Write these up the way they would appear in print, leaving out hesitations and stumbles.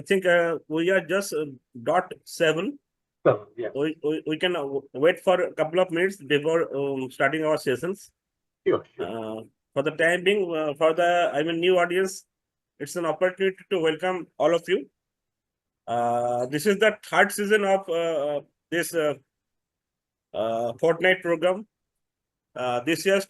think we are just dot 7. So, yeah. We can wait for a couple of minutes before starting our sessions. Sure. For the time being, for the new audience, it's an opportunity to welcome all of you. This is the third season of this Fortnight program. This year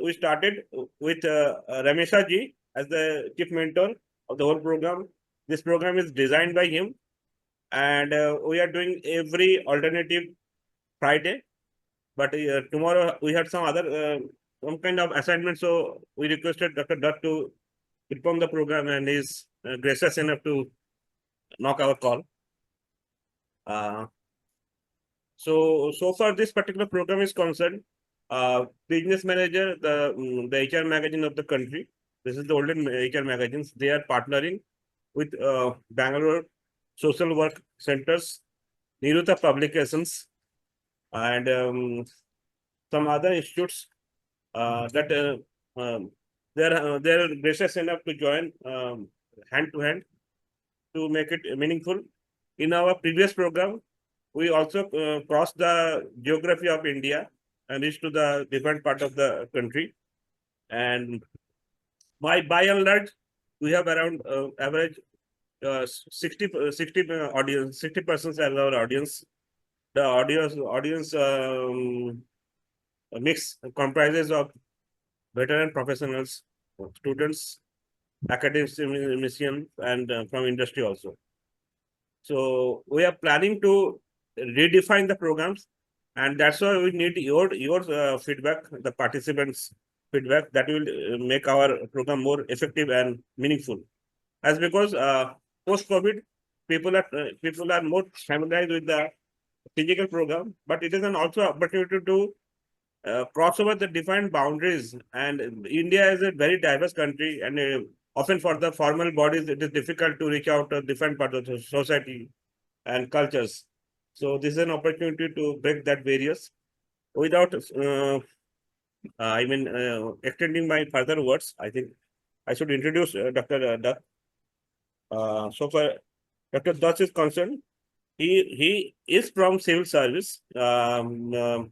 we started with Ramesha ji as the chief mentor of the whole program. This program is designed by him, and we are doing every alternative Friday. But tomorrow we had some other some kind of assignment, so we requested Dr. Dutt to perform the program, and he's gracious enough to knock our call. So far this particular program is concerned, Business Manager, the HR magazine of the country. This is the olden HR magazines. They are partnering with Bangalore Social Work Centers, Nirutha Publications, and some other institutes that they're gracious enough to join hand to hand to make it meaningful. In our previous program, we also crossed the geography of India and reached to the different part of the country. And by and large, we have around average 60 audience, 60% as our audience. The audience mix comprises of veteran professionals, students, academicians, and from industry also. So we are planning to redefine the programs, and that's why we need your feedback, the participants' feedback, that will make our program more effective and meaningful. As because post-COVID, people are more familiarized with the physical program, but it is an also opportunity to cross over the defined boundaries. And India is a very diverse country, and often for the formal bodies, it is difficult to reach out to different parts of the society and cultures. So this is an opportunity to break that barriers. Without extending my further words, I think I should introduce Dr. Dutt. So far, Dr. Dutt is concerned, he is from civil service. Dr.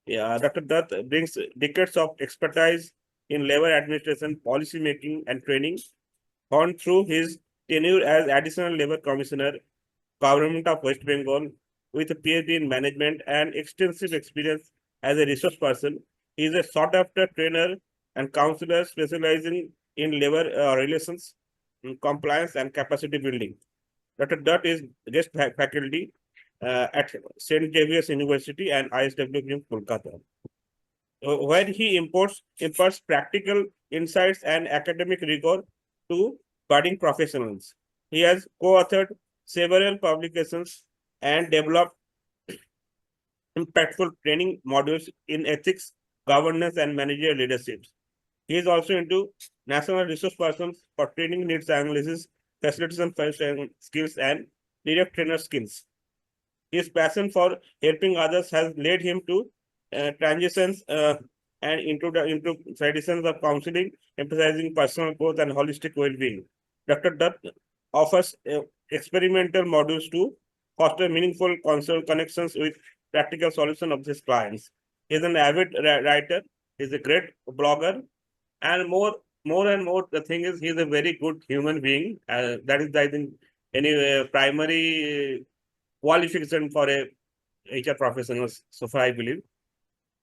Dutt brings decades of expertise in labor administration, policy making, and training, honed through his tenure as Additional Labor Commissioner, Government of West Bengal, with a PhD in management and extensive experience as a resource person. He is a sought-after trainer and counselor specializing in labor relations, compliance, and capacity building. Dr. Dutt is guest faculty at St. Xavier's University and IISWBM, Kolkata, where he imparts practical insights and academic rigor to budding professionals. He has co-authored several publications and developed impactful training modules in ethics, governance, and managerial leadership. He is also into national resource persons for training needs analysis, facilitation skills, and direct trainer skills. His passion for helping others has led him to transitions and into traditions of counseling, emphasizing personal growth and holistic well-being. Dr. Dutt offers experimental modules to foster meaningful connections with practical solutions of his clients. He is an avid writer. He is a great blogger, and more and more, the thing is, he is a very good human being. That is, I think, any primary qualification for a HR professional, so far I believe.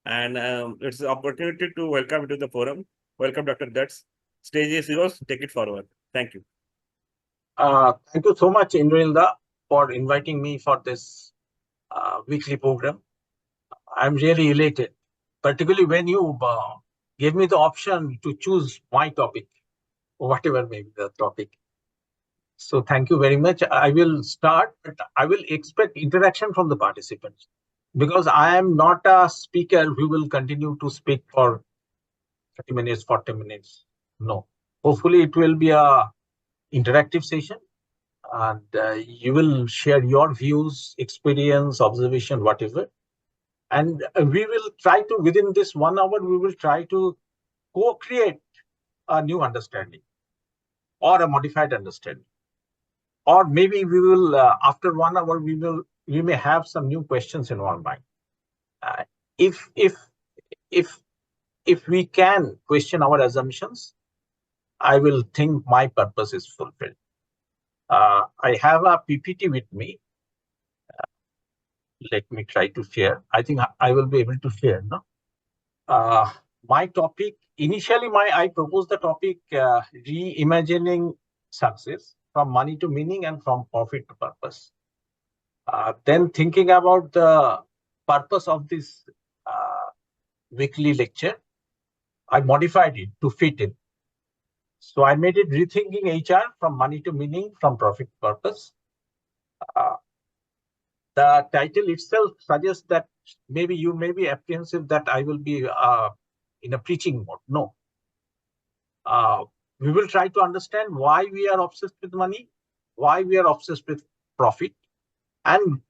And it's an opportunity to welcome you to the forum. Welcome, Dr. Dutt. Stage is yours. Take it forward. Thank you. Thank you so much, Indranilda, for inviting me for this weekly program. I'm really elated, particularly when you gave me the option to choose my topic, whatever may be the topic. So thank you very much. I will start, but I will expect interaction from the participants, because I am not a speaker who will continue to speak for 30 minutes, 40 minutes. No. Hopefully it will be a interactive session, and you will share your views, experience, observation, whatever. And we will try to, within this 1 hour, we will try to co-create a new understanding or a modified understanding or maybe we will, after 1 hour, we may have some new questions in our mind. If we can question our assumptions, I will think my purpose is fulfilled. I have a PPT with me. Let me try to share. I think I will be able to share. No? My topic, initially I proposed the topic reimagining success from money to meaning and from profit to purpose. Then thinking about the purpose of this weekly lecture, I modified it to fit in. So I made it Rethinking HR from money to meaning, from profit to purpose. The title itself suggests that maybe you may be apprehensive that I will be in a preaching mode. No. We will try to understand why we are obsessed with money, why we are obsessed with profit. And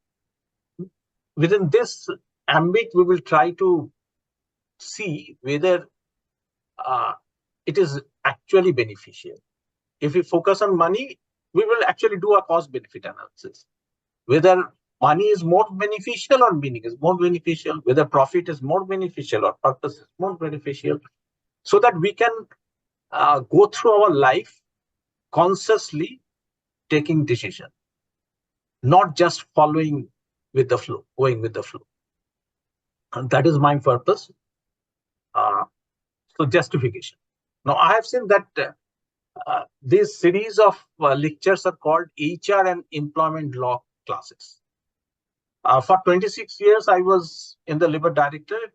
within this ambit, we will try to see whether it is actually beneficial. If we focus on money, we will actually do a cost-benefit analysis. Whether money is more beneficial or meaning is more beneficial, whether profit is more beneficial or purpose is more beneficial, so that we can go through our life consciously taking decision, not just following with the flow, going with the flow. And that is my purpose. So justification. Now, I have seen that this series of lectures are called HR and employment law classes. For 26 years, I was in the labor directorate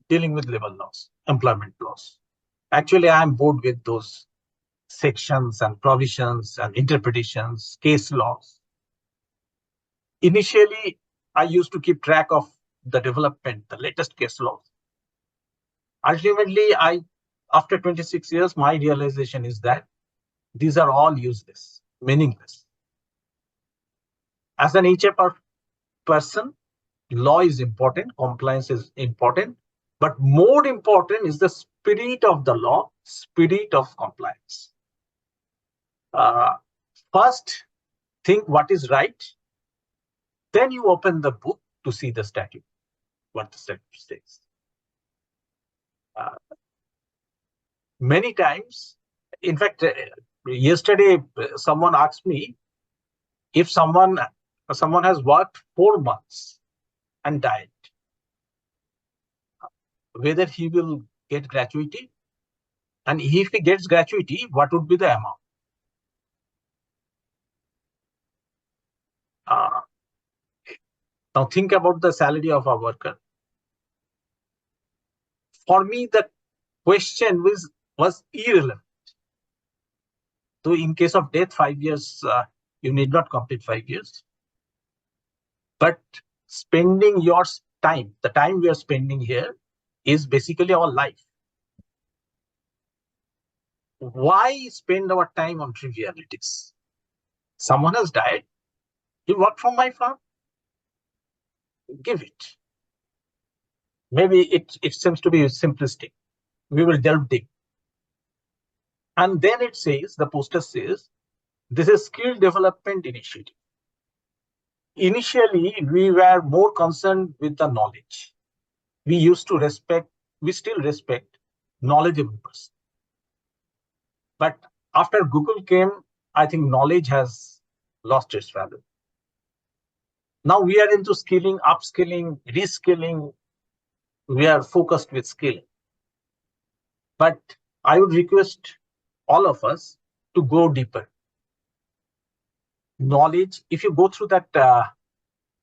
dealing with labor laws, employment laws. Actually, I am bored with those sections and provisions and interpretations, case laws. Initially, I used to keep track of the development, the latest case laws. Ultimately, after 26 years, my realization is that these are all useless, meaningless. As an HR person, law is important, compliance is important, but more important is the spirit of the law, spirit of compliance. First, think what is right. Then you open the book to see the statute, what the statute says. Many times, in fact, yesterday someone asked me if someone has worked 4 months and died, whether he will get gratuity, and if he gets gratuity, what would be the amount? Now think about the salary of a worker. For me, the question was irrelevant. So in case of death, 5 years, you need not complete 5 years. But spending your time, the time we are spending here, is basically our life. Why spend our time on trivialities? Someone has died. You work from my farm? Give it. Maybe it seems to be simplistic. We will delve deep. And then it says, the poster says, this is skill development initiative. Initially, we were more concerned with the knowledge. We used to respect, we still respect knowledgeable person. But after Google came, I think knowledge has lost its value. Now we are into skilling, upskilling, reskilling. We are focused with skilling. But I would request all of us to go deeper. Knowledge, if you go through that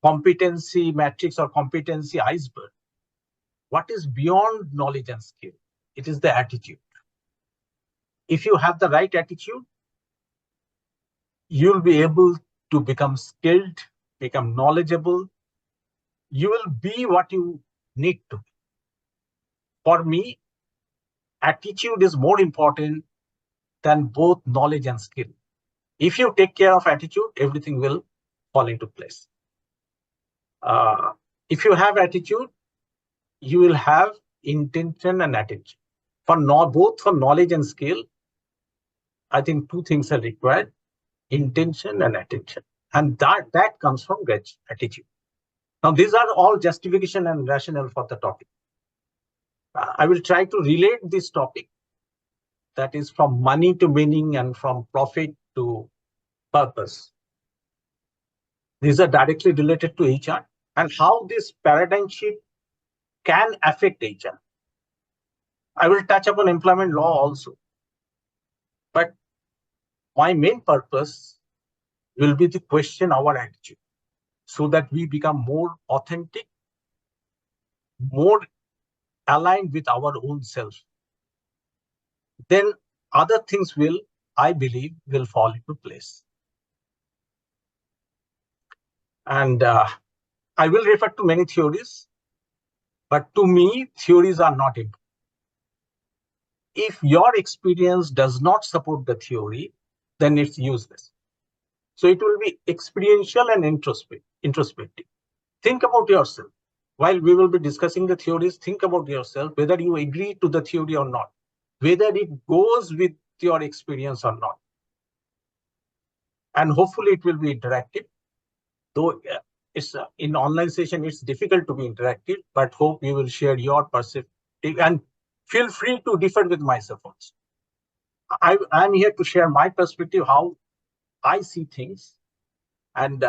competency matrix or competency iceberg, what is beyond knowledge and skill? It is the attitude. If you have the right attitude, you'll be able to become skilled, become knowledgeable. You will be what you need to be. For me, attitude is more important than both knowledge and skill. If you take care of attitude, everything will fall into place. If you have attitude, you will have intention and attention. Both for knowledge and skill, I think 2 things are required: intention, and attention. And that comes from gratitude. Now, these are all justification and rationale for the topic. I will try to relate this topic, that is from money to meaning and from profit to purpose. These are directly related to HR and how this paradigm shift can affect HR. I will touch upon employment law also. But my main purpose will be to question our attitude so that we become more authentic, more aligned with our own self. Then other things will, I believe, will fall into place. And I will refer to many theories, but to me, theories are not important. If your experience does not support the theory, then it's useless. So it will be experiential and introspective. Think about yourself. While we will be discussing the theories, think about yourself, whether you agree to the theory or not, whether it goes with your experience or not. And hopefully it will be interactive. Though it's in online session, it's difficult to be interactive, but hope you will share your perspective and feel free to differ with myself also. I'm here to share my perspective, how I see things. And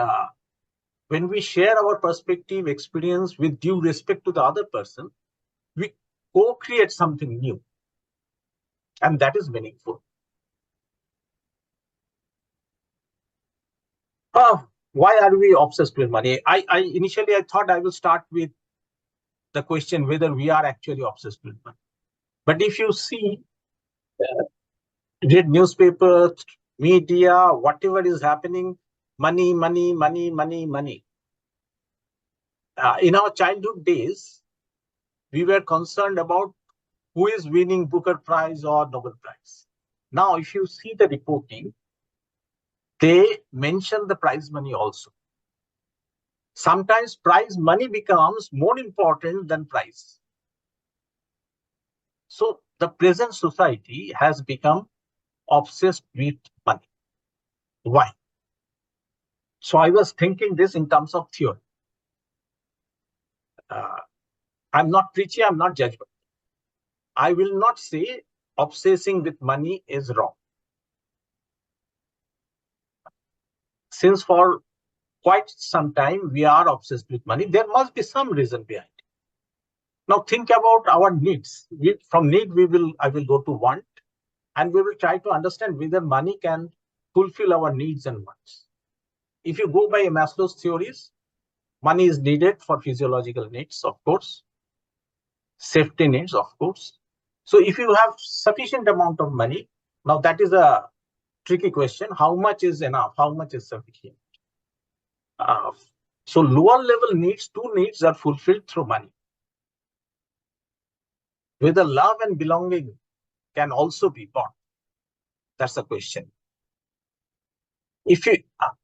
when we share our perspective, experience with due respect to the other person, we co-create something new. And that is meaningful. Why are we obsessed with money? Initially, I thought I will start with the question whether we are actually obsessed with money. But if you see, read newspapers, media, whatever is happening, money, money, money, money, money. In our childhood days, we were concerned about who is winning Booker Prize or Nobel Prize. Now, if you see the reporting, they mention the prize money also. Sometimes prize money becomes more important than prize. So the present society has become obsessed with money. Why? So I was thinking this in terms of theory. I'm not preachy, I'm not judgmental. I will not say obsessing with money is wrong. Since for quite some time we are obsessed with money, there must be some reason behind it. Now think about our needs. From need, I will go to want, and we will try to understand whether money can fulfill our needs and wants. If you go by Maslow's theories, money is needed for physiological needs, of course, safety needs, of course. So if you have sufficient amount of money, now that is a tricky question. How much is enough? How much is sufficient? So lower level needs, two needs are fulfilled through money. Whether love and belonging can also be bought. That's the question.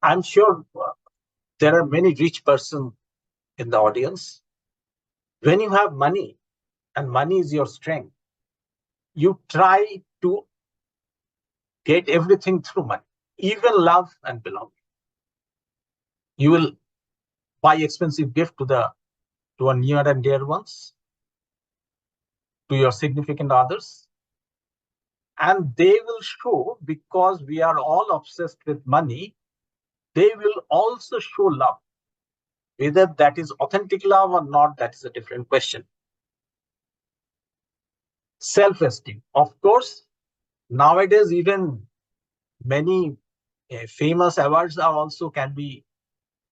I'm sure there are many rich persons in the audience. When you have money and money is your strength, you try to get everything through money, even love and belonging. You will buy expensive gift to a near and dear ones, to your significant others, and they will show, because we are all obsessed with money, they will also show love. Whether that is authentic love or not, that is a different question. Self-esteem. Of course, nowadays even many famous awards are also can be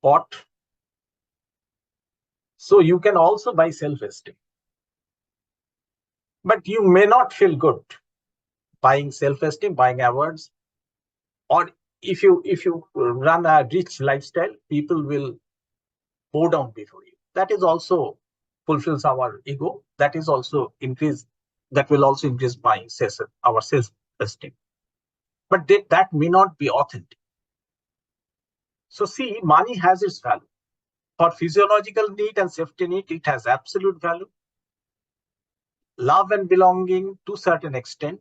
bought. So you can also buy self-esteem. But you may not feel good buying self-esteem, buying awards. Or if you run a rich lifestyle, people will bow down before you. That is also fulfills our ego. That will also increase buying our self-esteem. But that may not be authentic. So see, money has its value. For physiological need and safety need, it has absolute value. Love and belonging to a certain extent.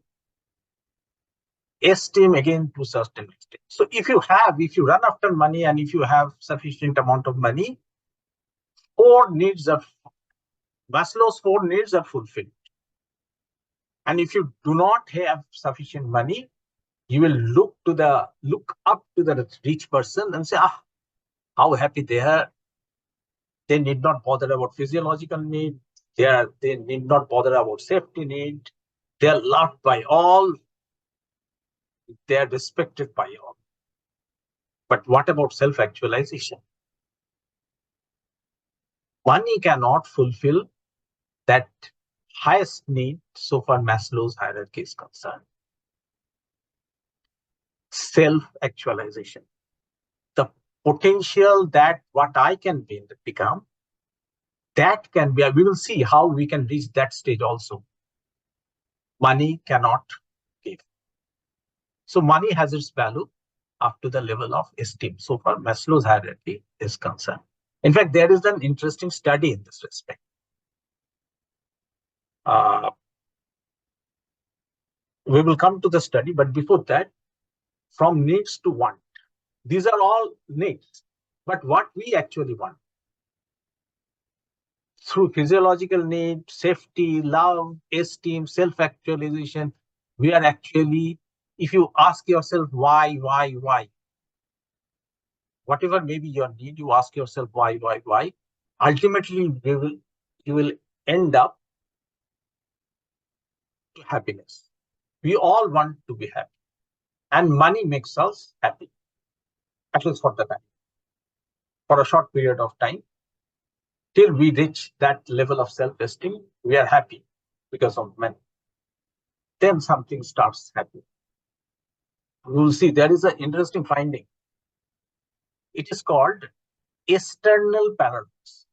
esteem again to certain extent. So if you run after money and if you have sufficient amount of money, Maslow's 4 needs are fulfilled. And if you do not have sufficient money, you will look up to the rich person and say, how happy they are. They need not bother about physiological need. They need not bother about safety need. They are loved by all. They are respected by all. But what about self-actualization? Money cannot fulfill that highest need so far Maslow's hierarchy is concerned. Self-actualization. The potential that what I can become, that can be, we will see how we can reach that stage also. Money cannot give. So money has its value up to the level of esteem. So far Maslow's hierarchy is concerned. In fact, there is an interesting study in this respect. We will come to the study, but before that, from needs to want. These are all needs, but what we actually want. Through physiological need, safety, love, esteem, self-actualization, we are actually, if you ask yourself why, whatever may be your need, you ask yourself why, ultimately you will end up to happiness. We all want to be happy, and money makes us happy, at least for the time, for a short period of time. Till we reach that level of self-esteem, we are happy because of money. Then something starts happening. We will see there is an interesting finding. It is called external paradox.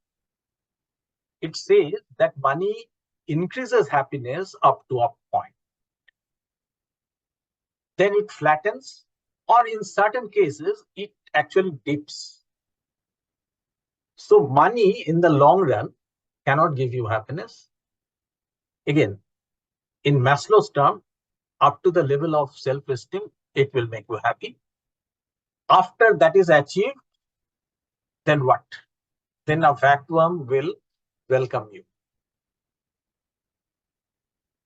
It says that money increases happiness up to a point. Then it flattens, or in certain cases, it actually dips. So money in the long run cannot give you happiness. Again, in Maslow's term, up to the level of self-esteem, it will make you happy. After that is achieved, then what? Then a vacuum will welcome you.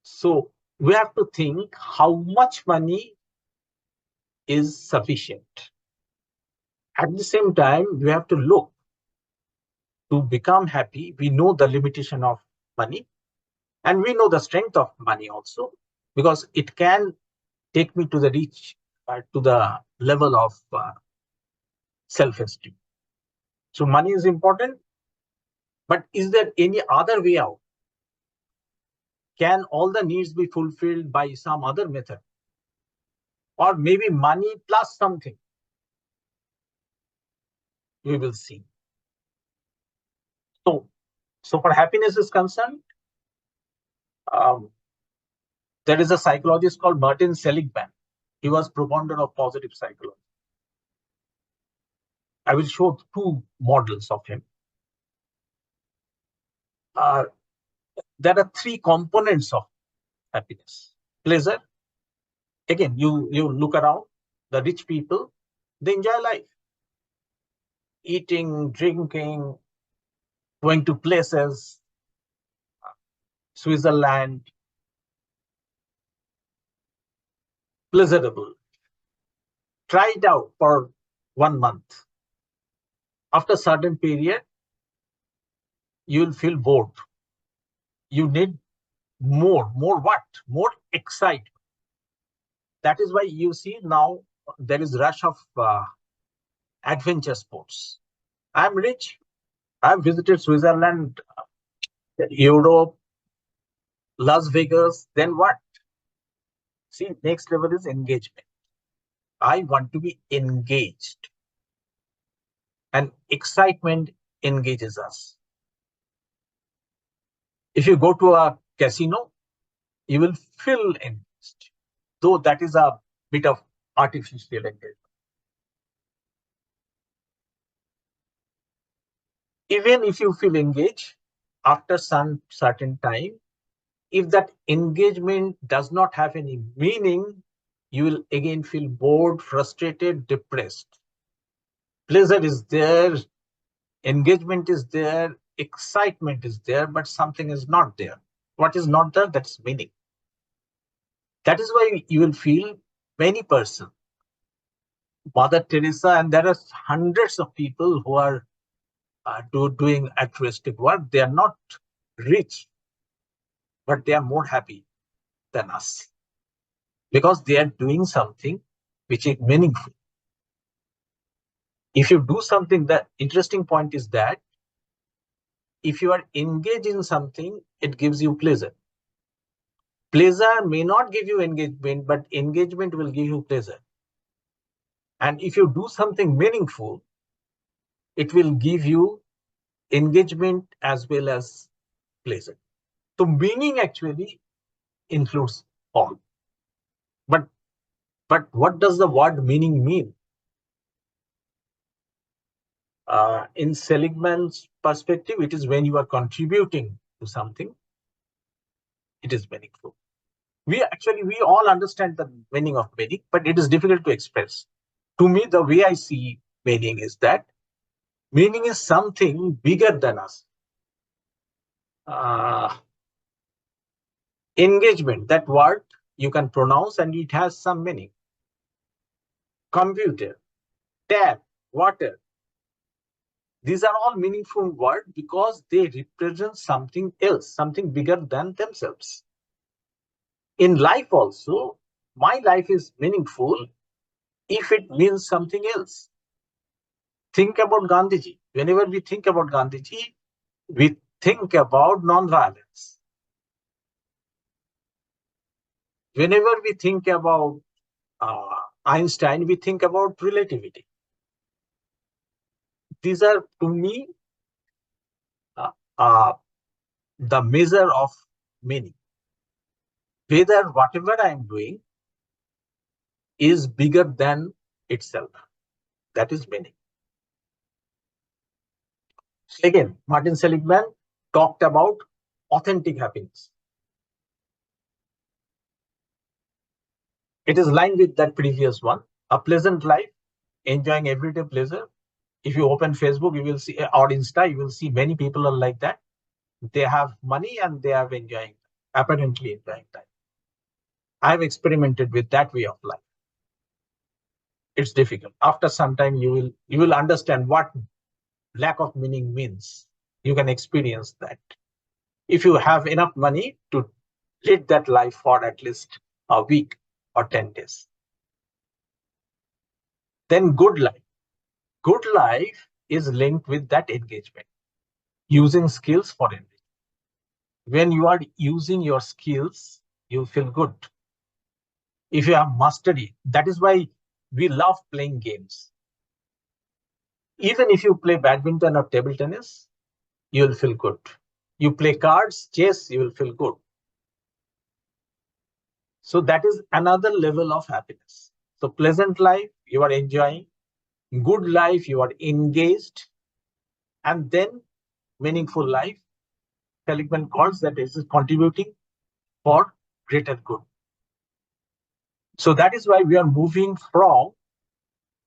So we have to think how much money is sufficient. At the same time, we have to look to become happy. We know the limitation of money, and we know the strength of money also, because it can take me to the level of self-esteem. So money is important, but is there any other way out? Can all the needs be fulfilled by some other method? Or maybe money plus something? We will see. So for happiness is concerned, there is a psychologist called Martin Seligman. He was propounder of positive psychology. I will show 2 models of him. There are 3 components of happiness. Pleasure. Again, you look around, the rich people, they enjoy life. Eating, drinking, going to places, Switzerland, pleasurable. Try it out for 1 month. After a certain period, you will feel bored. You need more what? More excitement. That is why you see now there is rush of adventure sports. I'm rich. I've visited Switzerland, Europe, Las Vegas. Then what? See, next level is engagement. I want to be engaged. And excitement engages us. If you go to a casino, you will feel engaged, though that is a bit of artificial engagement. Even if you feel engaged, after some certain time, if that engagement does not have any meaning, you will again feel bored, frustrated, depressed. Pleasure is there, engagement is there, excitement is there, but something is not there. What is not there? That's meaning. That is why you will feel many persons, Mother Teresa, and there are hundreds of people who are doing altruistic work. They are not rich, but they are more happy than us because they are doing something which is meaningful. If you do something, the interesting point is that if you are engaged in something, it gives you pleasure. Pleasure may not give you engagement, but engagement will give you pleasure. And if you do something meaningful, it will give you engagement as well as pleasure. So meaning actually includes all. But what does the word meaning mean? In Seligman's perspective, it is when you are contributing to something, it is meaningful. We all understand the meaning of meaning, but it is difficult to express. To me, the way I see meaning is that meaning is something bigger than us. Engagement, that word you can pronounce and it has some meaning. Computer, tap, water. These are all meaningful words because they represent something else, something bigger than themselves. In life also, my life is meaningful if it means something else. Think about Gandhiji. Whenever we think about Gandhiji, we think about non-violence. Whenever we think about Einstein, we think about relativity. These are, to me, the measure of meaning. Whether whatever I am doing is bigger than itself. That is meaning. Again, Martin Seligman talked about authentic happiness. It is lined with that previous one. A pleasant life, enjoying everyday pleasure. If you open Facebook, you will see, or Insta, you will see many people are like that. They have money and they are apparently enjoying that. I have experimented with that way of life. It's difficult. After some time, you will understand what lack of meaning means. You can experience that. If you have enough money to lead that life for at least a week or 10 days. Then good life. Good life is linked with that engagement. Using skills for engagement. When you are using your skills, you feel good. If you have mastery, that is why we love playing games. Even if you play badminton or table tennis, you will feel good. You play cards, chess, you will feel good. So that is another level of happiness. So pleasant life, you are enjoying. Good life, you are engaged. And then meaningful life, Seligman calls that is contributing for greater good. So that is why we are moving from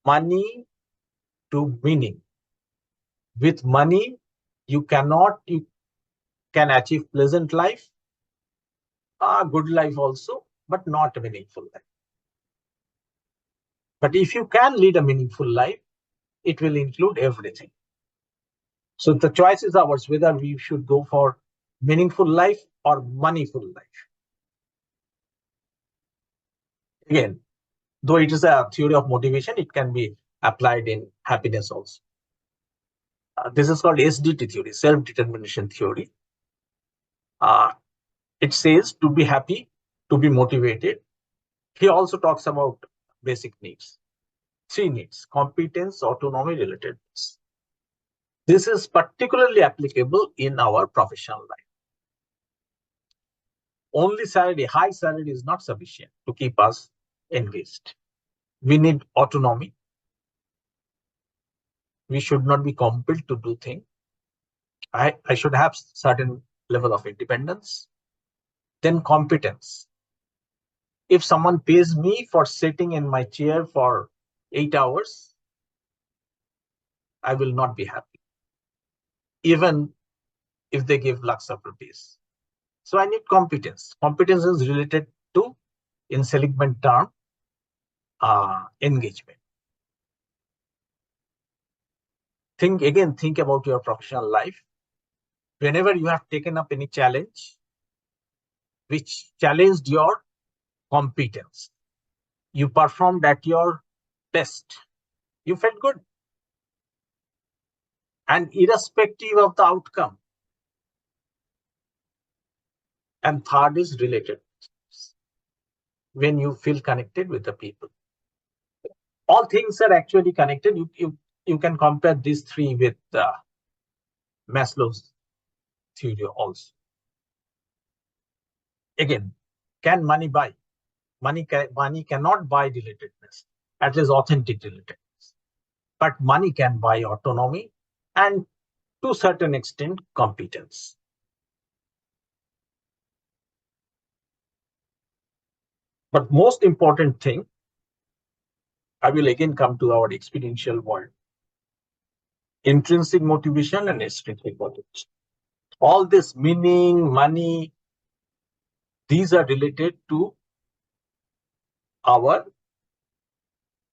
money to meaning. With money, you can achieve pleasant life, a good life also, but not a meaningful life. But if you can lead a meaningful life, it will include everything. So the choice is ours, whether we should go for meaningful life or moneyful life. Again, though it is a theory of motivation, it can be applied in happiness also. This is called SDT theory, self-determination theory. It says to be happy, to be motivated. He also talks about basic needs. 3 needs: competence, autonomy, relatedness. This is particularly applicable in our professional life. Only salary, high salary is not sufficient to keep us engaged. We need autonomy. We should not be compelled to do things. I should have certain level of independence. Then competence. If someone pays me for sitting in my chair for 8 hours, I will not be happy, even if they give lakhs of rupees. So I need competence. Competence is related to, in Seligman term, engagement. Think about your professional life. Whenever you have taken up any challenge, which challenged your competence, you performed at your best, you felt good. And irrespective of the outcome. And third is related. When you feel connected with the people. All things are actually connected. You can compare these three with Maslow's theory also. Again, can money buy? Money cannot buy relatedness, at least authentic relatedness. But money can buy autonomy and, to a certain extent, competence. But most important thing, I will again come to our experiential world. Intrinsic motivation and extrinsic motivation. All this meaning, money, these are related to our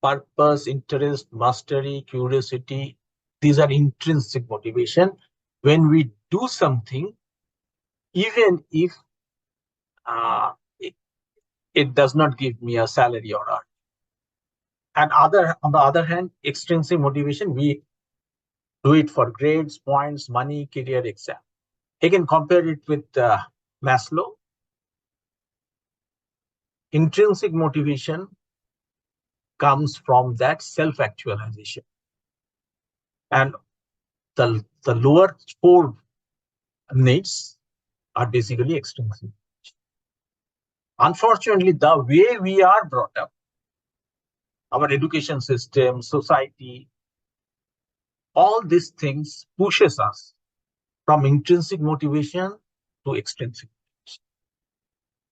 purpose, interest, mastery, curiosity. These are intrinsic motivation. When we do something, even if it does not give me a salary or art. And on the other hand, extrinsic motivation, we do it for grades, points, money, career, exam. Again, compare it with Maslow. Intrinsic motivation comes from that self-actualization. And the lower four needs are basically extrinsic. Unfortunately, the way we are brought up, our education system, society, all these things pushes us from intrinsic motivation to extrinsic motivation.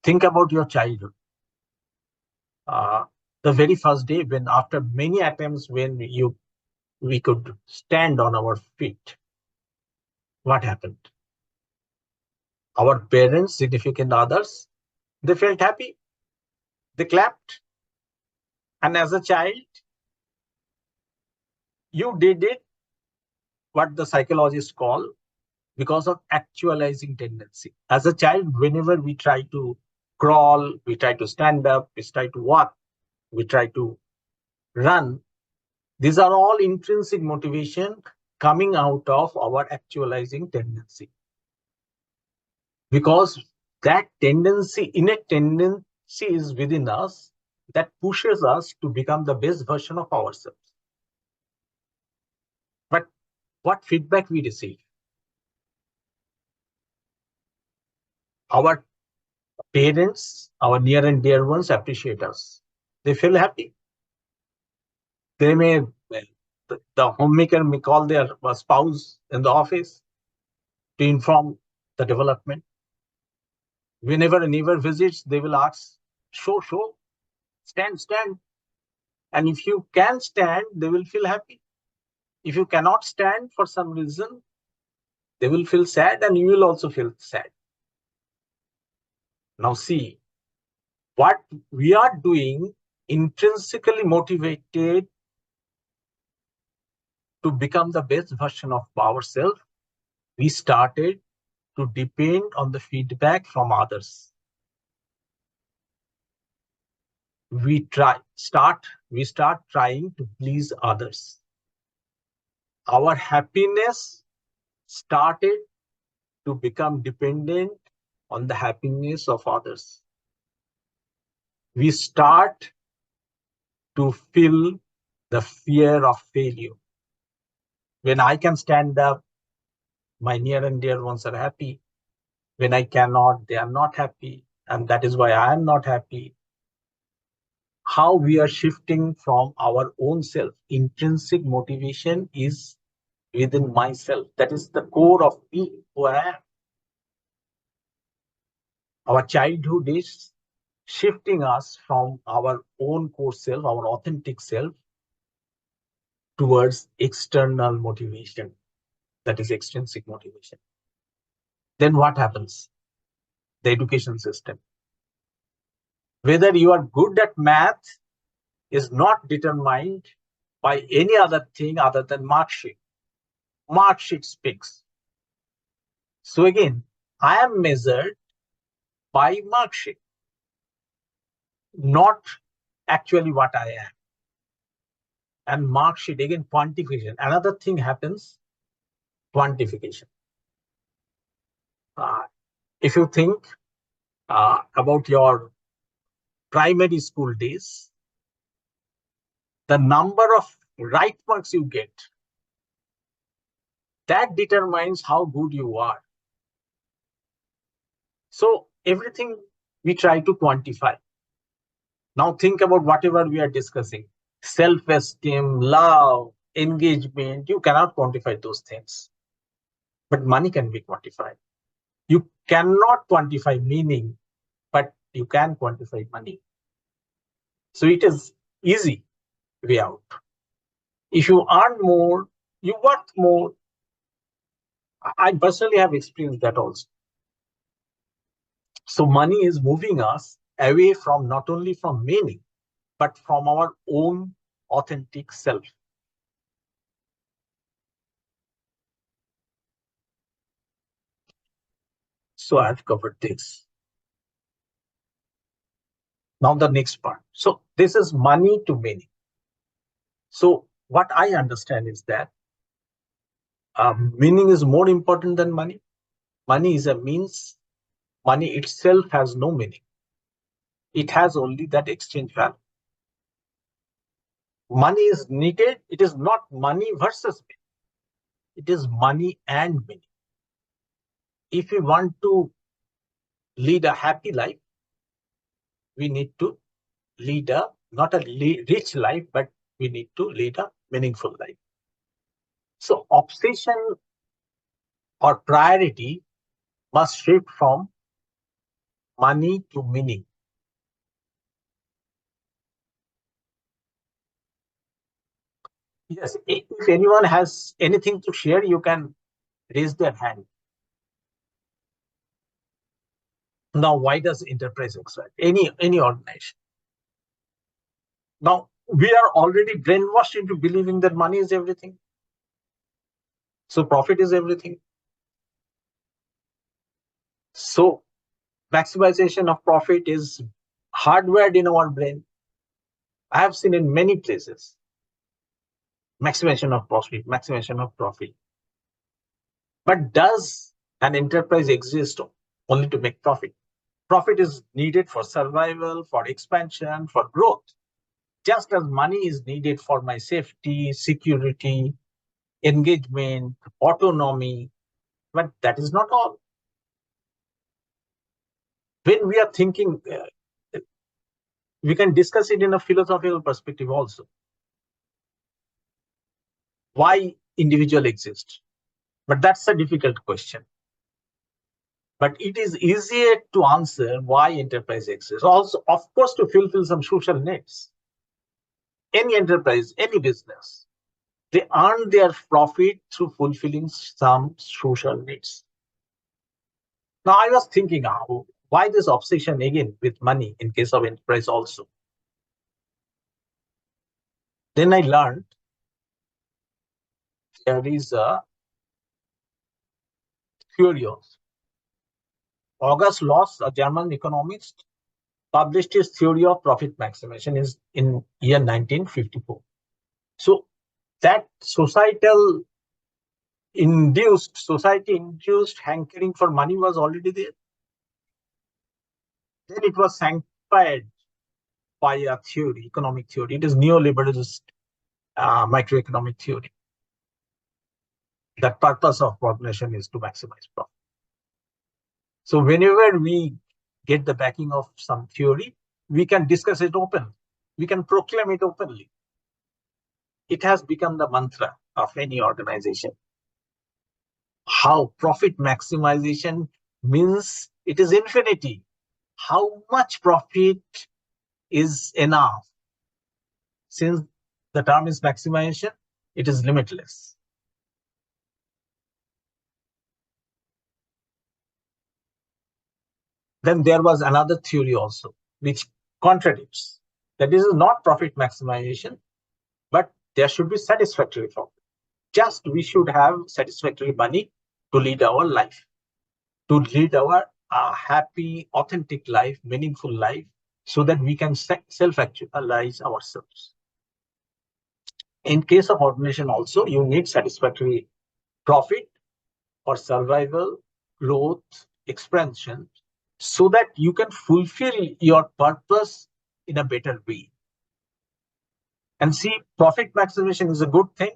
Think about your childhood. The very first day, when after many attempts, when we could stand on our feet, what happened? Our parents, significant others, they felt happy. They clapped. And as a child, you did it, what the psychologists call, because of actualizing tendency. As a child, whenever we try to crawl, we try to stand up, we try to walk, we try to run, these are all intrinsic motivation coming out of our actualizing tendency. Because that tendency, innate tendency is within us that pushes us to become the best version of ourselves. But what feedback we receive? Our parents, our near and dear ones appreciate us. They feel happy. They may, the homemaker may call their spouse in the office to inform the development. Whenever a neighbor visits, they will ask, show, stand. And if you can stand, they will feel happy. If you cannot stand for some reason, they will feel sad and you will also feel sad. Now see, what we are doing, intrinsically motivated to become the best version of ourselves, we started to depend on the feedback from others. We start trying to please others. Our happiness started to become dependent on the happiness of others. We start to feel the fear of failure. When I can stand up, my near and dear ones are happy. When I cannot, they are not happy. And that is why I am not happy. How we are shifting from our own self. Intrinsic motivation is within myself. That is the core of me, who I am. Our childhood is shifting us from our own core self, our authentic self, towards external motivation, that is extrinsic motivation. Then what happens? The education system. Whether you are good at math is not determined by any other thing other than mark sheet. Mark sheet speaks. So again, I am measured by mark sheet, not actually what I am. And mark sheet, again, quantification. Another thing happens, quantification. If you think about your primary school days, the number of right marks you get, that determines how good you are. So everything we try to quantify. Now think about whatever we are discussing. Self-esteem, love, engagement, you cannot quantify those things. But money can be quantified. You cannot quantify meaning, but you can quantify money. So it is easy way out. If you earn more, you worth more. I personally have experienced that also. So money is moving us away from not only from meaning, but from our own authentic self. So I've covered this. Now the next part. So this is money to meaning. So what I understand is that meaning is more important than money. Money is a means. Money itself has no meaning. It has only that exchange value. Money is needed. It is not money versus meaning. It is money and meaning. If we want to lead a happy life, we need to lead a not a rich life, but we need to lead a meaningful life. So obsession or priority must shift from money to meaning. Yes, if anyone has anything to share, you can raise their hand. Now, why does enterprise excite? Any organization? Now, we are already brainwashed into believing that money is everything. So profit is everything. So maximization of profit is hardwired in our brain. I have seen in many places. Maximization of profit, maximization of profit. But does an enterprise exist only to make profit? Profit is needed for survival, for expansion, for growth. Just as money is needed for my safety, security, engagement, autonomy, but that is not all. When we are thinking, we can discuss it in a philosophical perspective also. Why individual exists? But that's a difficult question. But it is easier to answer why enterprise exists. Also, of course, to fulfill some social needs. Any enterprise, any business, they earn their profit through fulfilling some social needs. Now, I was thinking, why this obsession again with money in case of enterprise also? Then I learned there is a theory also. August Loss, a German economist, published his theory of profit maximization in year 1954. So that society-induced hankering for money was already there. Then it was sanctified by a theory, economic theory. It is neoliberalist microeconomic theory. The purpose of population is to maximize profit. So whenever we get the backing of some theory, we can discuss it openly. We can proclaim it openly. It has become the mantra of any organization. How profit maximization means it is infinity. how much profit is enough. Since the term is maximization, it is limitless. Then there was another theory also, which contradicts that this is not profit maximization, but there should be satisfactory profit. Just we should have satisfactory money to lead our life, to lead our happy, authentic life, meaningful life, so that we can self-actualize ourselves. In case of organization also, you need satisfactory profit for survival, growth, expansion, so that you can fulfill your purpose in a better way. And see, profit maximization is a good thing.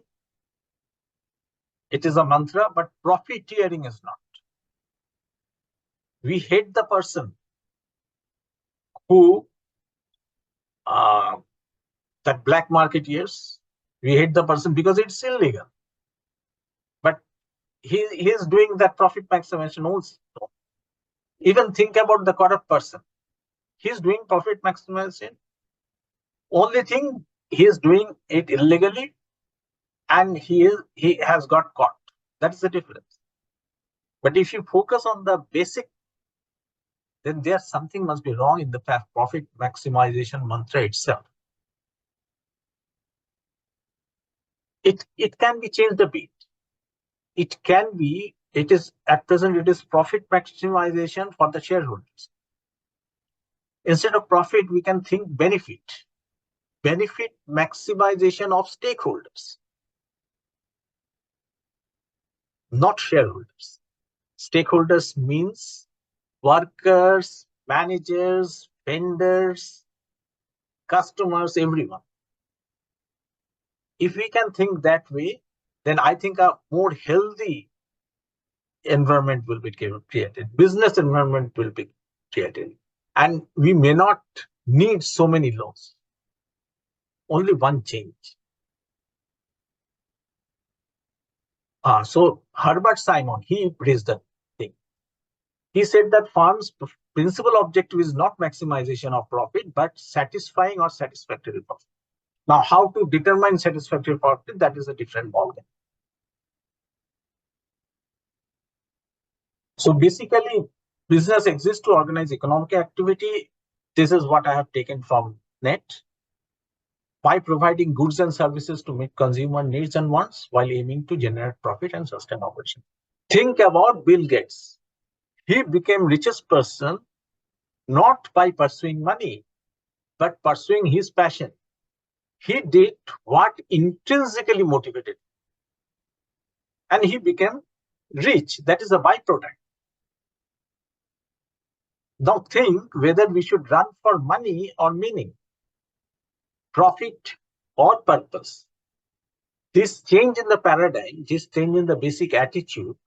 It is a mantra, but profiteering is not. We hate the person who that black market years. We hate the person because it's illegal. But he is doing that profit maximization also. Even think about the corrupt person. He's doing profit maximization. Only thing, he is doing it illegally, and he has got caught. That's the difference. But if you focus on the basic, then there's something must be wrong in the profit maximization mantra itself. It can be changed a bit. It is at present, it is profit maximization for the shareholders. Instead of profit, we can think benefit maximization of stakeholders, not shareholders. Stakeholders means workers, managers, vendors, customers, everyone. If we can think that way, then I think a more healthy environment will be created. Business environment will be created. And we may not need so many laws. Only one change. So Herbert Simon, he raised that thing. He said that firm's principal objective is not maximization of profit, but satisfying or satisfactory profit. Now, how to determine satisfactory profit, that is a different ballgame. So basically, business exists to organize economic activity. This is what I have taken from net. By providing goods and services to meet consumer needs and wants while aiming to generate profit and sustain operation. Think about Bill Gates. He became richest person not by pursuing money, but pursuing his passion. He did what intrinsically motivated, and he became rich. That is a byproduct. Now think whether we should run for money or meaning, profit or purpose. This change in the paradigm, this change in the basic attitude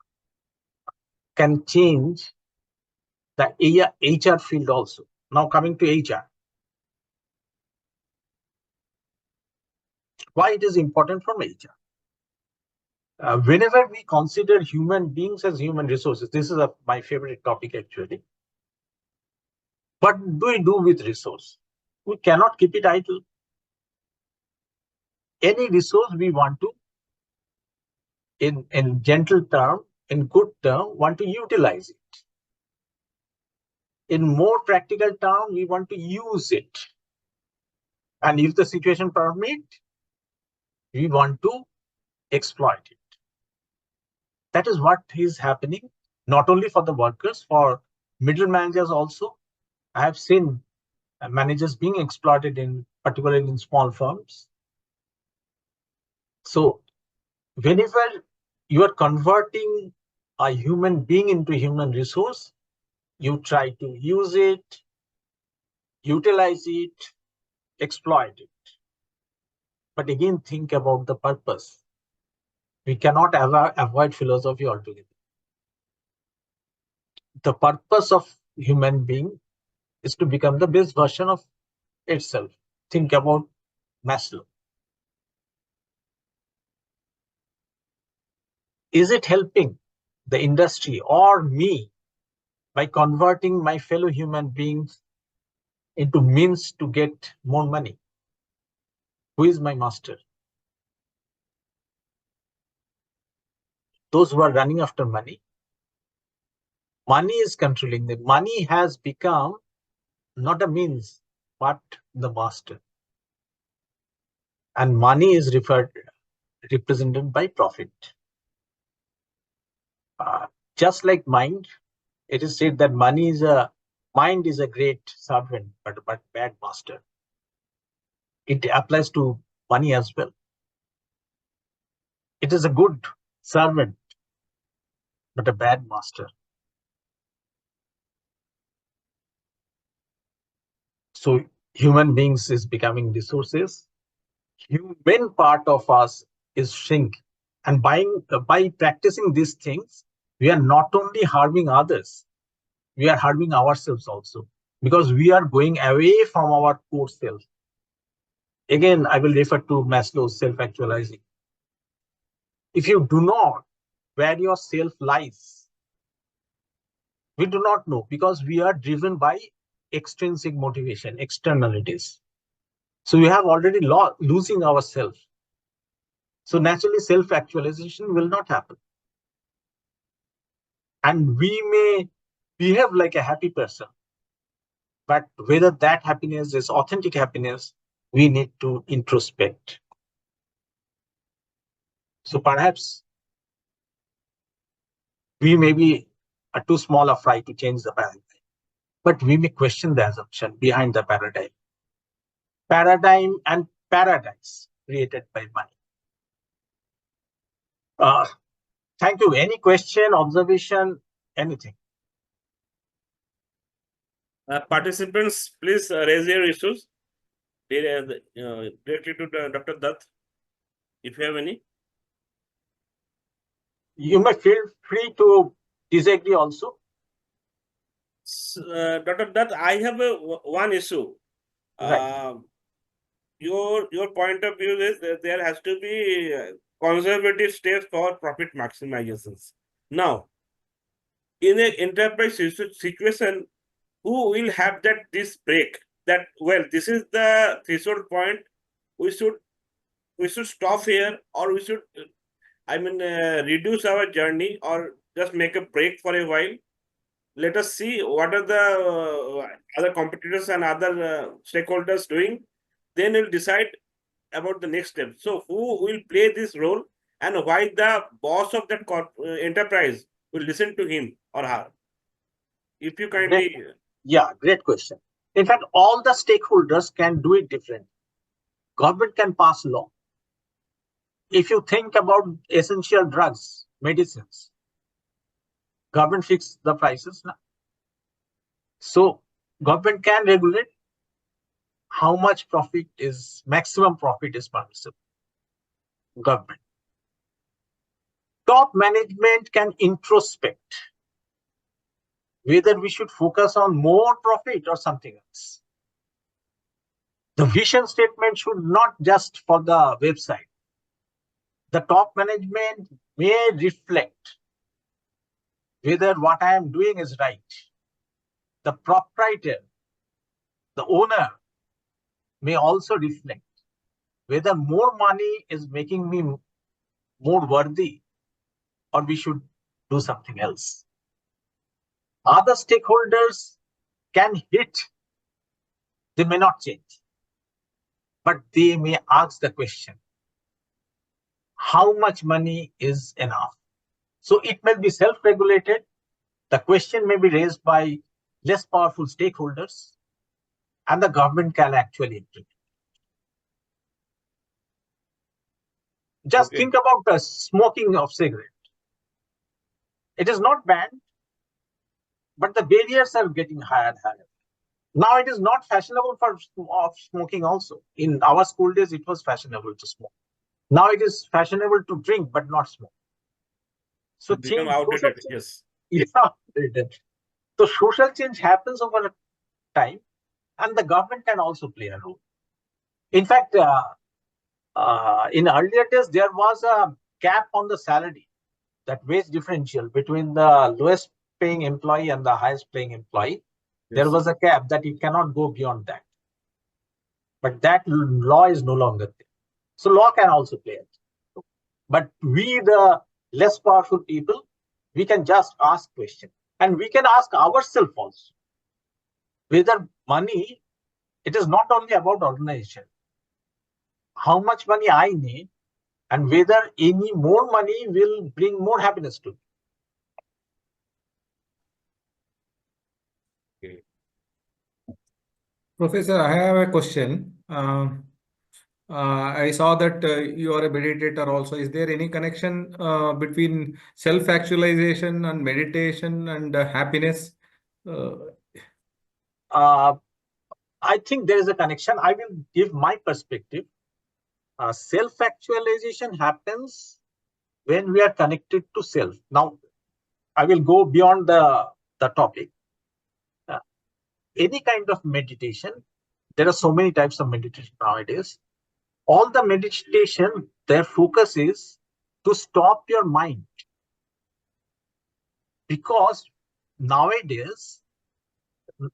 can change the HR field also. Now coming to HR. Why it is important from HR? Whenever we consider human beings as human resources, this is my favorite topic actually. What do we do with resource? We cannot keep it idle. Any resource we want to, in gentle term, in good term, want to utilize it. In more practical term, we want to use it. And if the situation permits, we want to exploit it. That is what is happening, not only for the workers, for middle managers also. I have seen managers being exploited, particularly in small firms. So whenever you are converting a human being into a human resource, you try to use it, utilize it, exploit it. But again, think about the purpose. We cannot ever avoid philosophy altogether. The purpose of human being is to become the best version of itself. Think about Maslow. Is it helping the industry or me by converting my fellow human beings into means to get more money. Who is my master? Those who are running after money. Money is controlling them. Money has become not a means, but the master. And money is represented by profit. Just like mind, it is said that mind is a great servant, but bad master. It applies to money as well. It is a good servant, but a bad master. So human beings is becoming resources. Human part of us is shrink. And by practicing these things, we are not only harming others, we are harming ourselves also, because we are going away from our core self. Again, I will refer to Maslow's self-actualizing. If you do not where your self lies, we do not know, because we are driven by extrinsic motivation, externalities. So we have already losing ourselves. So naturally, self-actualization will not happen. And we may behave like a happy person, but whether that happiness is authentic happiness, we need to introspect. So perhaps we may be too small a fry to change the paradigm, but we may question the assumption behind the paradigm. Paradigm and paradise created by money. Thank you. Any question, observation, anything? Participants, please raise your issues directly to Dr. Dutt, if you have any. You may feel free to disagree also. Dr. Dutt, I have one issue. Right. Your point of view is that there has to be conservative steps for profit maximizations. Now, in an enterprise situation, who will have this break? That well, this is the threshold point. We should stop here, or we should, reduce our journey, or just make a break for a while. Let us see what are the other competitors and other stakeholders doing. Then we'll decide about the next step. So who will play this role, and why the boss of that enterprise will listen to him or her? If you kindly... Great question. In fact, all the stakeholders can do it differently. Government can pass law. If you think about essential drugs, medicines, government fix the prices now. So government can regulate how much maximum profit is permissible. Government. Top management can introspect whether we should focus on more profit or something else. The vision statement should not just for the website. The top management may reflect whether what I am doing is right. The proprietor, the owner, may also reflect whether more money is making me more worthy, or we should do something else. Other stakeholders can hit, they may not change, but they may ask the question, how much money is enough? So it may be self-regulated. The question may be raised by less powerful stakeholders, and the government can actually implement. Just think about the smoking of cigarette. It is not banned, but the barriers are getting higher and higher. Now it is not fashionable for smoking also. In our school days, it was fashionable to smoke. Now it is fashionable to drink, but not smoke. So become outdated, yes. Yeah, so social change happens over time, and the government can also play a role. In fact, in earlier days, there was a cap on the salary, that wage differential between the lowest paying employee and the highest paying employee, Yes, there sir. was a cap that it cannot go beyond that. But that law is no longer there. So law can also play it. But we, the less powerful people, we can just ask questions. And we can ask ourselves also. Whether money, it is not only about organization. How much money I need, and whether any more money will bring more happiness to me. Okay. Professor, I have a question. I saw that you are a meditator also. Is there any connection between self-actualization and meditation and happiness? I think there is a connection. I will give my perspective. Self-actualization happens when we are connected to self. Now, I will go beyond the topic. Any kind of meditation, there are so many types of meditation nowadays. All the meditation, their focus is to stop your mind. Because nowadays,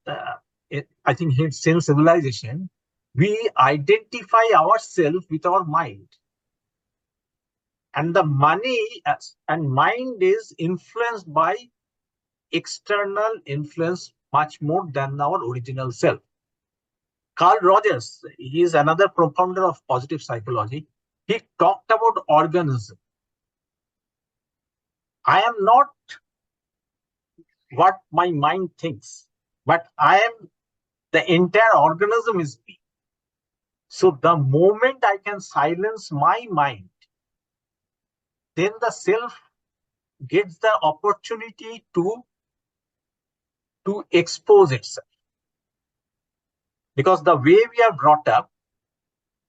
I think since civilization, we identify ourselves with our mind. And the money and mind is influenced by external influence much more than our original self. Carl Rogers, he is another propounder of positive psychology. He talked about organism. I am not what my mind thinks, but I am the entire organism is me. So the moment I can silence my mind, then the self gets the opportunity to expose itself. Because the way we are brought up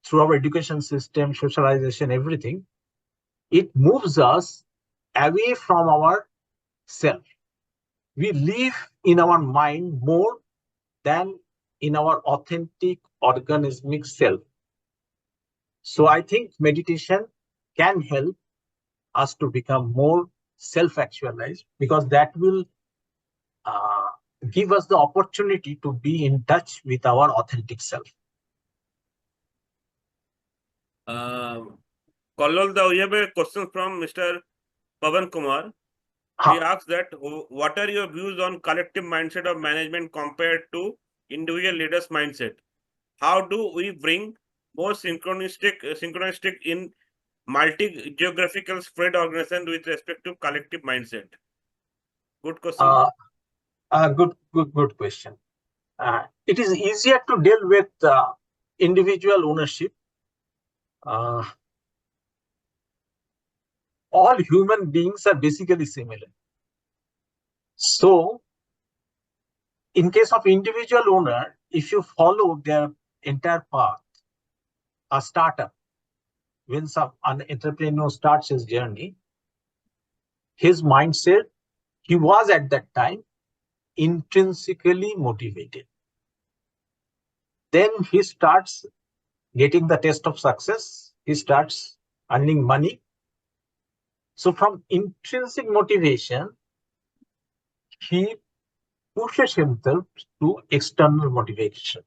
through our education system, socialization, everything, it moves us away from our self. We live in our mind more than in our authentic organismic self. So I think meditation can help us to become more self-actualized, because that will give us the opportunity to be in touch with our authentic self. Kallol Dutt, we have a question from Mr. Pavan Kumar. He asks that, what are your views on collective mindset of management compared to individual leaders' mindset? How do we bring more synchronistic in multi-geographical spread organization with respect to collective mindset? Good question. Good question. It is easier to deal with individual ownership. All human beings are basically similar. So, in case of individual owner, if you follow their entire path, a startup, when an entrepreneur starts his journey, his mindset, he was at that time intrinsically motivated. Then he starts getting the taste of success. He starts earning money. So from intrinsic motivation, he pushes himself to external motivation.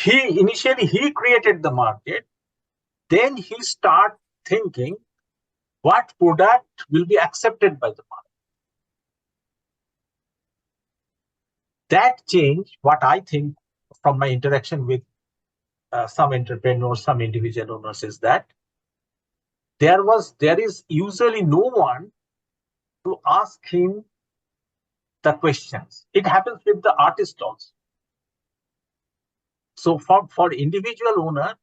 Initially he created the market. Then he starts thinking what product will be accepted by the market. That change, what I think from my interaction with some entrepreneurs, some individual owners, is that there is usually no one to ask him the questions. It happens with the artist also. So for individual owner,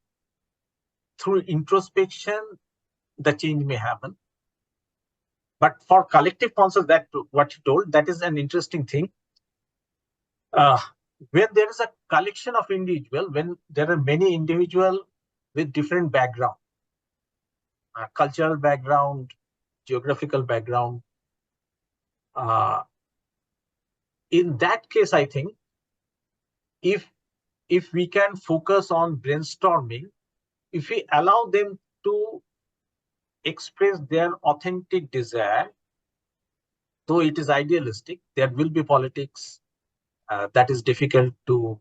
through introspection, the change may happen. But for collective counsel, that what you told, that is an interesting thing. When there is a collection of individuals, when there are many individuals with different background, cultural background, geographical background, in that case, I think if we can focus on brainstorming, if we allow them to express their authentic desire, though it is idealistic, there will be politics that is difficult to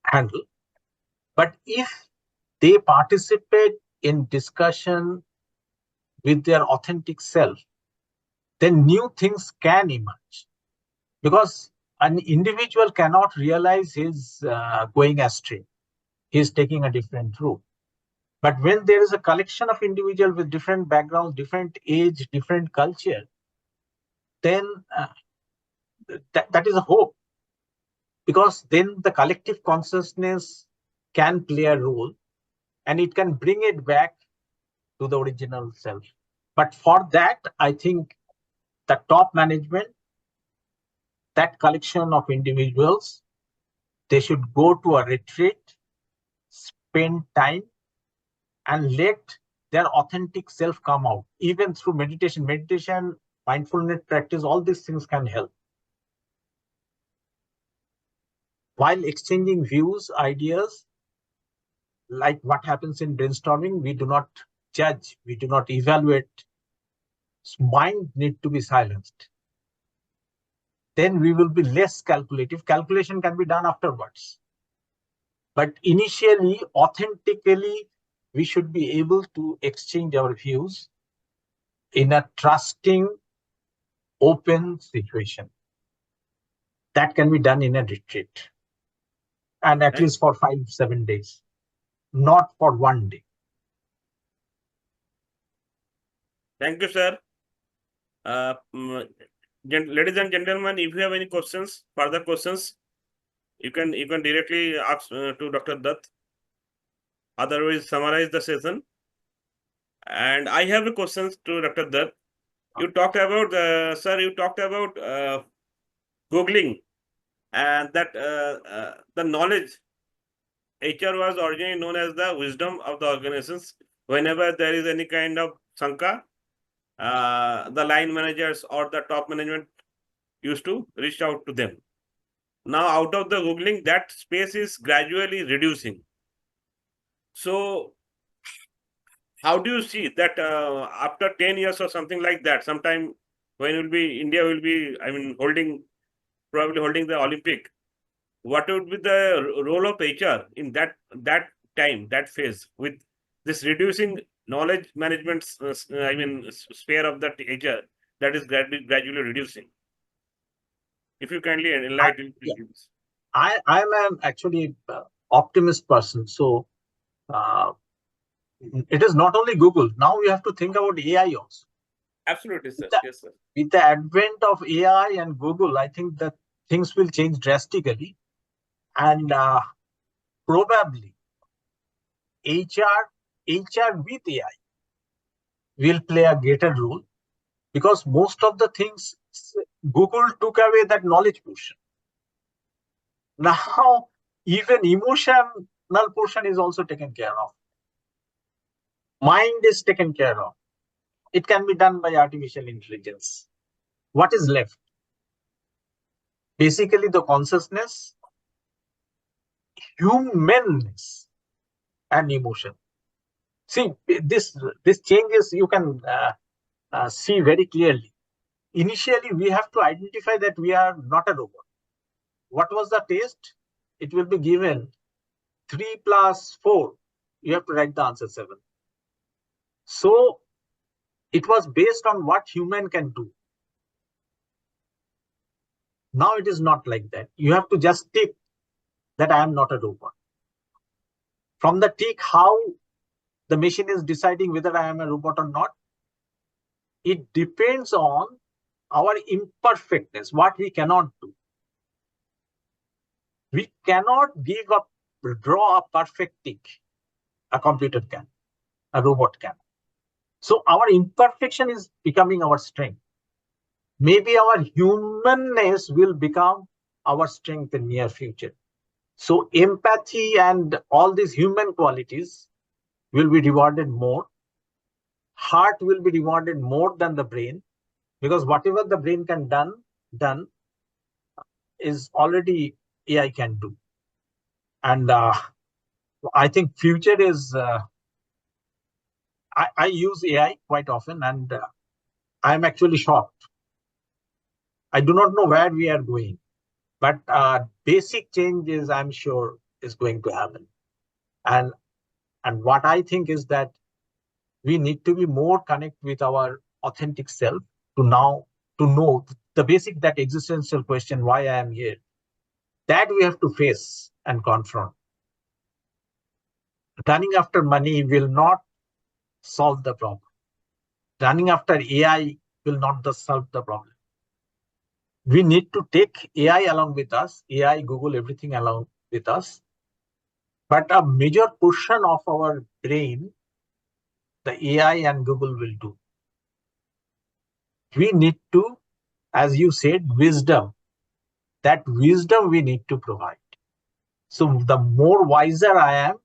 handle. But if they participate in discussion with their authentic self, then new things can emerge. Because an individual cannot realize he's going astray. He's taking a different route. But when there is a collection of individuals with different backgrounds, different age, different culture, then that is a hope. Because then the collective consciousness can play a role and it can bring it back to the original self. But for that, I think the top management, that collection of individuals, they should go to a retreat, spend time, and let their authentic self come out. Even through meditation, mindfulness practice, all these things can help. While exchanging views, ideas, like what happens in brainstorming, we do not judge, we do not evaluate. Mind need to be silenced. Then we will be less calculative. Calculation can be done afterwards. But initially, authentically, we should be able to exchange our views in a trusting, open situation. That can be done in a retreat. And at least for 5-7 days, not for one day. Thank you, sir. Ladies and gentlemen, if you have any questions, further questions, you can directly ask to Dr. Dutt. Otherwise, summarize the session. And I have a questions to Dr. Dutt. You talked about, sir, you talked about Googling and that the knowledge. HR was originally known as the wisdom of the organizations. Whenever there is any kind of sanka, the line managers or the top management used to reach out to them. Now, out of the Googling, that space is gradually reducing. So, how do you see that after 10 years or something like that, sometime when India will be, probably holding the Olympic, what would be the role of HR in that time, that phase, with this reducing knowledge management, sphere of that HR that is gradually reducing? If you kindly enlighten. I'm an actually optimist person. So it is not only Google. Now we have to think about AI also. Absolutely, sir. Yes, sir. With the advent of AI and Google, I think that things will change drastically. And probably HR with AI will play a greater role, because most of the things Google took away that knowledge portion. Now, even emotional portion is also taken care of. Mind is taken care of. It can be done by artificial intelligence. What is left? Basically, the consciousness, humanness, and emotion. See, this changes you can see very clearly. Initially, we have to identify that we are not a robot. What was the test? It will be given 3 + 4. You have to write the answer 7. So it was based on what human can do. Now it is not like that. You have to just tick that I am not a robot. From the tick, how the machine is deciding whether I am a robot or not, it depends on our imperfectness, what we cannot do. We cannot draw a perfect tick. A computer can, a robot can. So our imperfection is becoming our strength. Maybe our humanness will become our strength in near future. So empathy and all these human qualities will be rewarded more. Heart will be rewarded more than the brain, because whatever the brain can done is already AI can do. And I think future is, I use AI quite often, and I'm actually shocked I do not know where we are going, but basic changes, I'm sure, is going to happen. And what I think is that we need to be more connected with our authentic self to know the basic, that existential question, why I am here, that we have to face and confront. Running after money will not solve the problem. Running after AI will not solve the problem. We need to take AI along with us, AI, Google, everything along with us. But a major portion of our brain, the AI and Google will do. We need to, as you said, wisdom. That wisdom we need to provide. So the more wiser I am,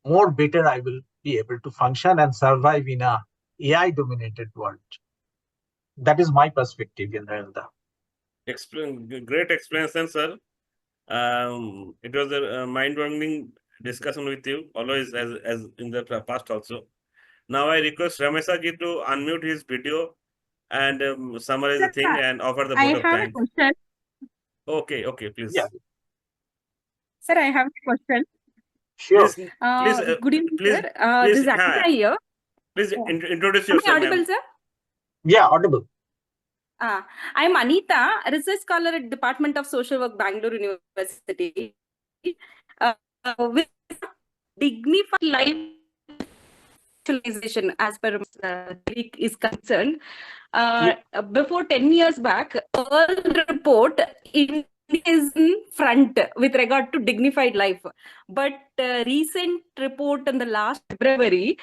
more better I will be able to function and survive in a AI dominated world. That is my perspective, Indra. Great explanation, sir. It was a mind-boggling discussion with you, always as in the past also. Now I request Ramesa ji to unmute his video and summarize the thing and offer the I vote of have a thanks. question. Okay, please. Yeah. Sir, I have a question. Sure. Please, Good evening, please, sir. please, This is Anita here. please introduce Am I yourself, audible, ma'am. sir? Yeah, audible. I'm Anita, research scholar at Department of Social Work, Bangalore University. With dignified life actualization, as per is concerned, before 10 years back, World Report in is in front with regard to dignified life, but recent report in the last February,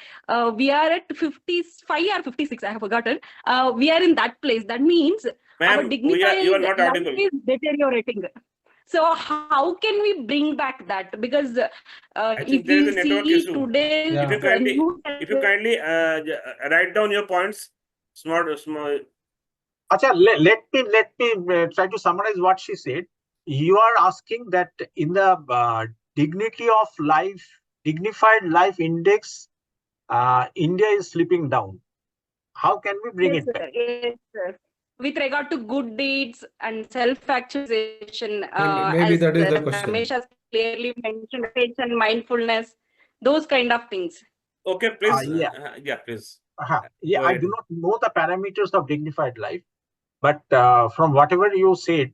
we are at 55 or 56, I have forgotten. We are in that place. That means our dignified you are not life audible. is deteriorating. So how can we bring back that? Because if there is you a network see issue. today, Yeah. If you kindly write down your points, small. Acha, let me try to summarize what she said. You are asking that in the dignity of life, dignified life index, India is slipping down. How can we bring it back? Yes, sir. With regard to good deeds and self-actualization, Maybe as that is the question. Ramesh has clearly mentioned, attention, mindfulness, those kind of things. Okay, please. Yeah. Please. Yeah, Go I ahead. do not know the parameters of dignified life, but from whatever you said,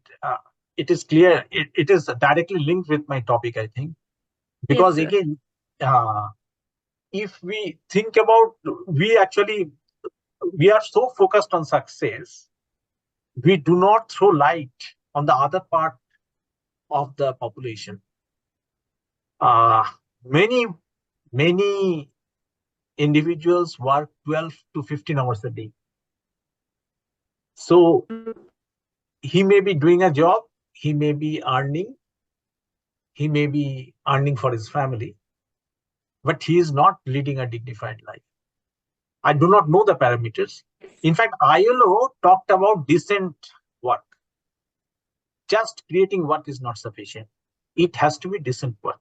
it is clear. It is directly linked with my topic, I think, because Yes, again, if we think about, we are so focused on success, we do not throw light on the other part of the population. Many individuals work 12 to 15 hours a day. So he may be doing a job, he may be earning for his family, but he is not leading a dignified life. I do not know the parameters. In fact, ILO talked about decent work. Just creating work is not sufficient. It has to be decent work.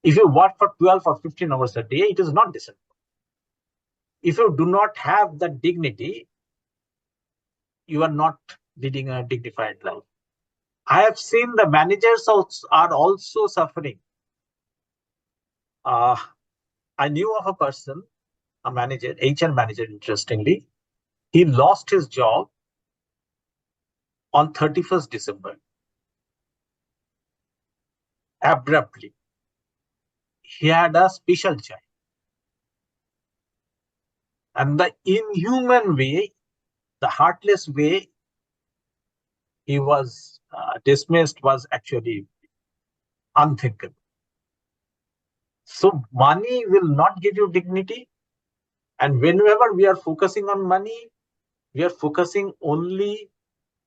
If you work for 12 or 15 hours a day, it is not decent work. If you do not have the dignity, you are not leading a dignified life. I have seen the managers are also suffering. I knew of a person, a manager, HR manager, interestingly. He lost his job on 31st December. Abruptly. He had a special child. And the inhuman way, the heartless way he was dismissed was actually unthinkable. So money will not give you dignity. And whenever we are focusing on money, we are focusing only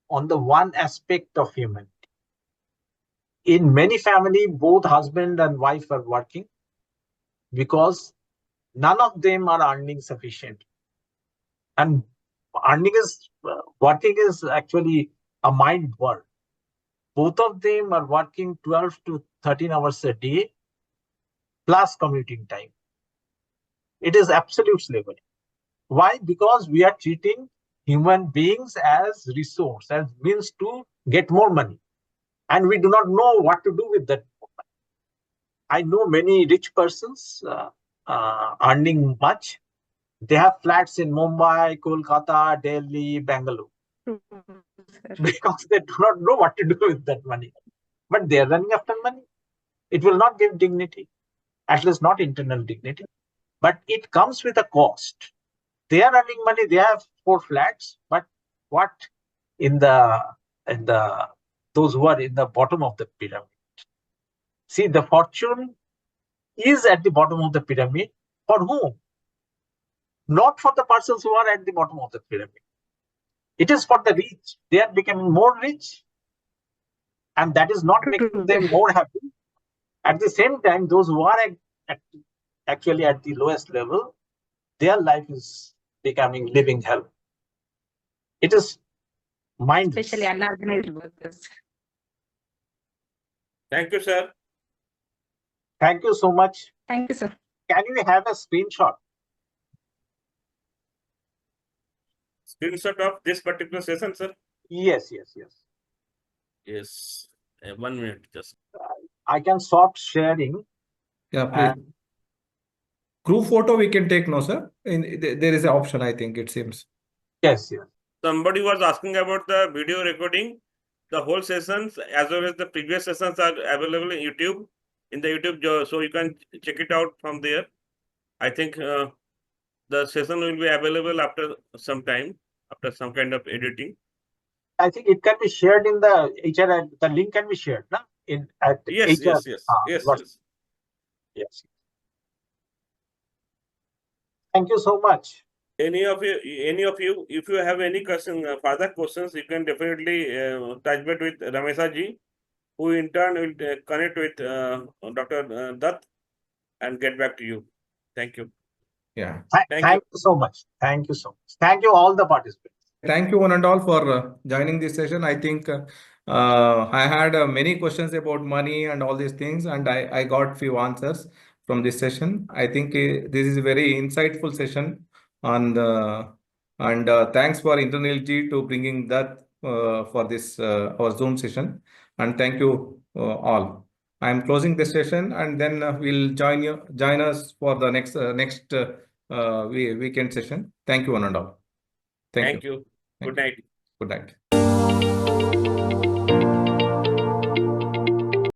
on the one aspect of humanity. In many families, both husband and wife are working because none of them are earning sufficient. And working is actually a mind work. Both of them are working 12 to 13 hours a day plus commuting time. It is absolute slavery. Why? Because we are treating human beings as resource, as means to get more money. And we do not know what to do with that. I know many rich persons earning much. They have flats in Mumbai, Kolkata, Delhi, Bangalore, because they do not know what to do with that money. But they are running after money. It will not give dignity, at least not internal dignity. But it comes with a cost. They are earning money. They have 4 flats. But what in the those who are in the bottom of the pyramid? See, the fortune is at the bottom of the pyramid. For whom? Not for the persons who are at the bottom of the pyramid. It is for the rich. They are becoming more rich. And that is not making them more happy. At the same time, those who are actually at the lowest level, their life is becoming living hell. It is mindless. Especially unorganized workers. Thank you, sir. Thank you so much. Thank you, sir. Can we have a screenshot? Screenshot of this particular session, sir. Yes, yes, yes. Yes. 1 minute, just. I can stop sharing. Yeah, please. Group photo we can take, no, sir? There is an option, I think, it seems. Yes, yes. Somebody was asking about the video recording. The whole sessions as well as the previous sessions are available in YouTube. So you can check it out from there. I think the session will be available after some time, after some kind of editing. I think it can be shared in the HR. The link can be shared, no? At Yes, HR. yes. Yes. Thank you so much. Any of you, if you have any further questions, you can definitely touch base with Ramesa ji, who in turn will connect with Dr. Dutt and get back to you. Thank you. Yeah. Thank you so much. Thank you so much. Thank you all the participants. Thank you one and all for joining this session. I think I had many questions about money and all these things, and I got few answers from this session. I think this is a very insightful session on the, and thanks for Internality to bringing that for this our Zoom session. And thank you all. I am closing this session, and then we'll join us for the next weekend session. Thank you one and all. Thank you. Good night. Good night.